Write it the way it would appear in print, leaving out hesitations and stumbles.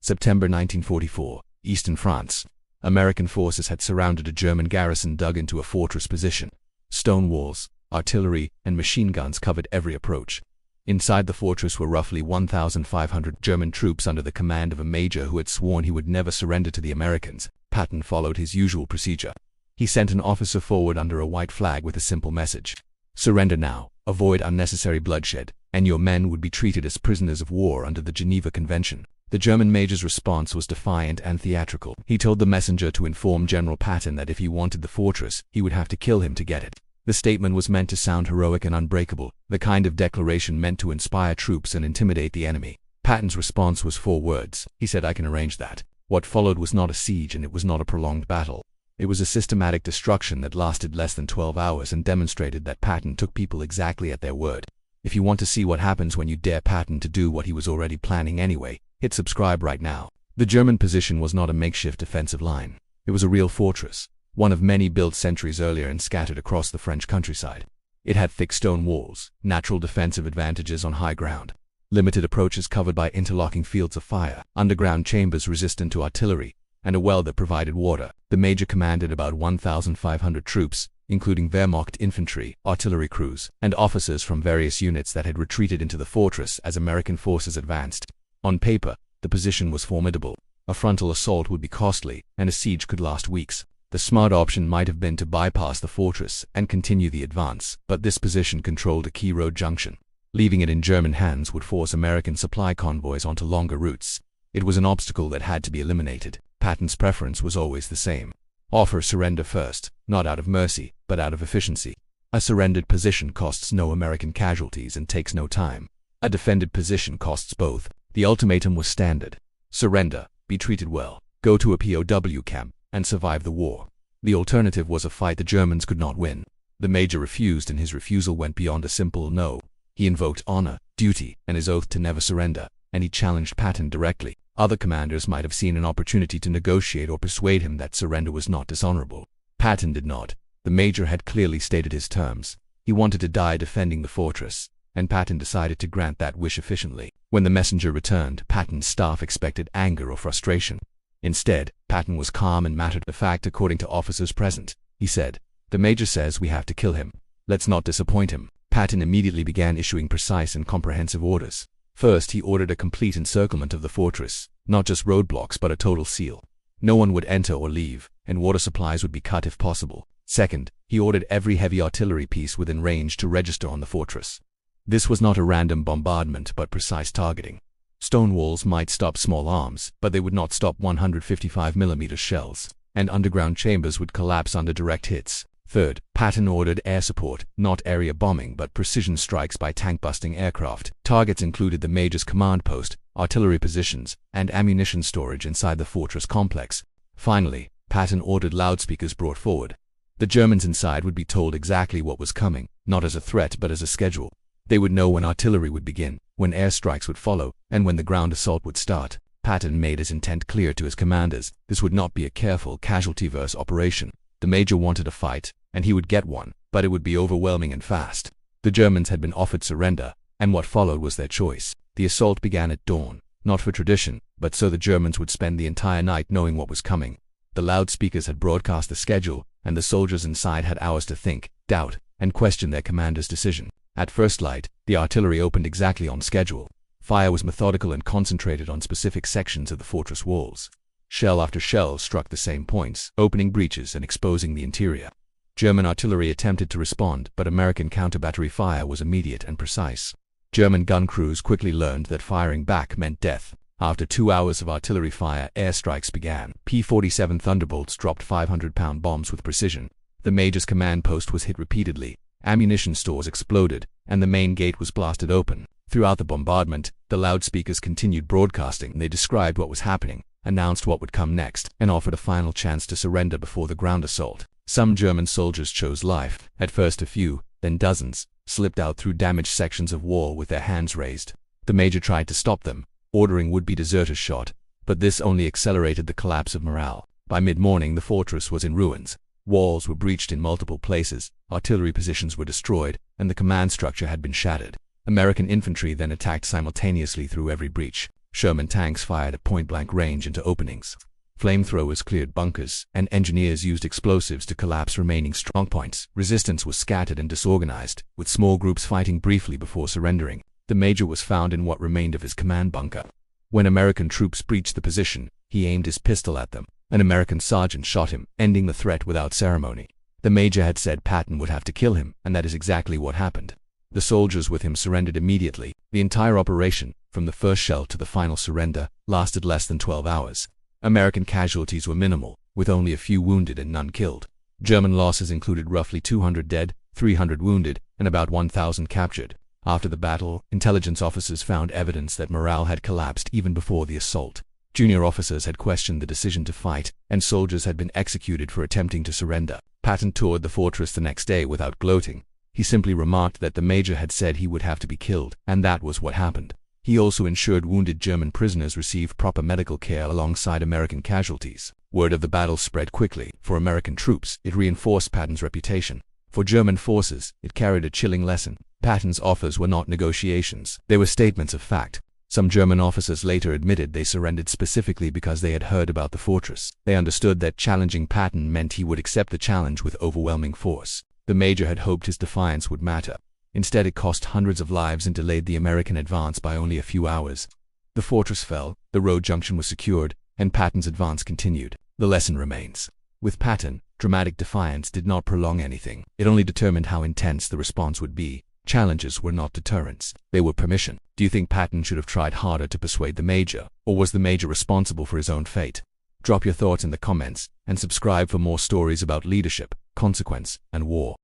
September 1944, Eastern France. American forces had surrounded a German garrison dug into a fortress position. Stone walls, artillery, and machine guns covered every approach. Inside the fortress were roughly 1,500 German troops under the command of a major who had sworn he would never surrender to the Americans. Patton followed his usual procedure. He sent an officer forward under a white flag with a simple message: "Surrender now, avoid unnecessary bloodshed, and your men would be treated as prisoners of war under the Geneva Convention." The German major's response was defiant and theatrical. He told the messenger to inform General Patton that if he wanted the fortress, he would have to kill him to get it. The statement was meant to sound heroic and unbreakable, the kind of declaration meant to inspire troops and intimidate the enemy. Patton's response was 4 words. He said, "I can arrange that." What followed was not a siege, and it was not a prolonged battle. It was a systematic destruction that lasted less than 12 hours and demonstrated that Patton took people exactly at their word. If you want to see what happens when you dare Patton to do what he was already planning anyway, hit subscribe right now. The German position was not a makeshift defensive line. It was a real fortress, one of many built centuries earlier and scattered across the French countryside. It had thick stone walls, natural defensive advantages on high ground, limited approaches covered by interlocking fields of fire, underground chambers resistant to artillery, and a well that provided water. The major commanded about 1,500 troops, including Wehrmacht infantry, artillery crews, and officers from various units that had retreated into the fortress as American forces advanced. On paper, the position was formidable. A frontal assault would be costly, and a siege could last weeks. The smart option might have been to bypass the fortress and continue the advance, but this position controlled a key road junction. Leaving it in German hands would force American supply convoys onto longer routes. It was an obstacle that had to be eliminated. Patton's preference was always the same: offer surrender first, not out of mercy, but out of efficiency. A surrendered position costs no American casualties and takes no time. A defended position costs both. The ultimatum was standard: surrender, be treated well, go to a POW camp, and survive the war. The alternative was a fight the Germans could not win. The major refused, and his refusal went beyond a simple no. He invoked honor, duty, and his oath to never surrender, and he challenged Patton directly. Other commanders might have seen an opportunity to negotiate or persuade him that surrender was not dishonorable. Patton did not. The major had clearly stated his terms. He wanted to die defending the fortress, and Patton decided to grant that wish efficiently. When the messenger returned, Patton's staff expected anger or frustration. Instead, Patton was calm and matter-of-fact according to officers present. He said, "The major says we have to kill him. Let's not disappoint him." Patton immediately began issuing precise and comprehensive orders. First, he ordered a complete encirclement of the fortress, not just roadblocks but a total seal. No one would enter or leave, and water supplies would be cut if possible. Second, he ordered every heavy artillery piece within range to register on the fortress. This was not a random bombardment but precise targeting. Stone walls might stop small arms, but they would not stop 155mm shells, and underground chambers would collapse under direct hits. Third, Patton ordered air support, not area bombing but precision strikes by tank-busting aircraft. Targets included the major's command post, artillery positions, and ammunition storage inside the fortress complex. Finally, Patton ordered loudspeakers brought forward. The Germans inside would be told exactly what was coming, not as a threat but as a schedule. They would know when artillery would begin, when airstrikes would follow, and when the ground assault would start. Patton made his intent clear to his commanders. This would not be a careful casualty-verse operation. The major wanted a fight, and he would get one, but it would be overwhelming and fast. The Germans had been offered surrender, and what followed was their choice. The assault began at dawn, not for tradition, but so the Germans would spend the entire night knowing what was coming. The loudspeakers had broadcast the schedule, and the soldiers inside had hours to think, doubt, and question their commander's decision. At first light, the artillery opened exactly on schedule. Fire was methodical and concentrated on specific sections of the fortress walls. Shell after shell struck the same points, opening breaches and exposing the interior. German artillery attempted to respond, but American counter-battery fire was immediate and precise. German gun crews quickly learned that firing back meant death. After 2 hours of artillery fire, airstrikes began. P-47 Thunderbolts dropped 500-pound bombs with precision. The major's command post was hit repeatedly. Ammunition stores exploded, and the main gate was blasted open. Throughout the bombardment, the loudspeakers continued broadcasting. They described what was happening, announced what would come next, and offered a final chance to surrender before the ground assault. Some German soldiers chose life. At first a few, then dozens, slipped out through damaged sections of wall with their hands raised. The major tried to stop them, ordering would-be deserters shot, but this only accelerated the collapse of morale. By mid-morning the fortress was in ruins. Walls were breached in multiple places, artillery positions were destroyed, and the command structure had been shattered. American infantry then attacked simultaneously through every breach. Sherman tanks fired at point-blank range into openings. Flamethrowers cleared bunkers, and engineers used explosives to collapse remaining strongpoints. Resistance was scattered and disorganized, with small groups fighting briefly before surrendering. The major was found in what remained of his command bunker. When American troops breached the position, he aimed his pistol at them. An American sergeant shot him, ending the threat without ceremony. The major had said Patton would have to kill him, and that is exactly what happened. The soldiers with him surrendered immediately. The entire operation, from the first shell to the final surrender, lasted less than 12 hours. American casualties were minimal, with only a few wounded and none killed. German losses included roughly 200 dead, 300 wounded, and about 1,000 captured. After the battle, intelligence officers found evidence that morale had collapsed even before the assault. Junior officers had questioned the decision to fight, and soldiers had been executed for attempting to surrender. Patton toured the fortress the next day without gloating. He simply remarked that the major had said he would have to be killed, and that was what happened. He also ensured wounded German prisoners received proper medical care alongside American casualties. Word of the battle spread quickly. For American troops, it reinforced Patton's reputation. For German forces, it carried a chilling lesson. Patton's offers were not negotiations. They were statements of fact. Some German officers later admitted they surrendered specifically because they had heard about the fortress. They understood that challenging Patton meant he would accept the challenge with overwhelming force. The major had hoped his defiance would matter. Instead, it cost hundreds of lives and delayed the American advance by only a few hours. The fortress fell, the road junction was secured, and Patton's advance continued. The lesson remains. With Patton, dramatic defiance did not prolong anything. It only determined how intense the response would be. Challenges were not deterrents. They were permission. Do you think Patton should have tried harder to persuade the major, or was the major responsible for his own fate? Drop your thoughts in the comments, and subscribe for more stories about leadership, consequence, and war.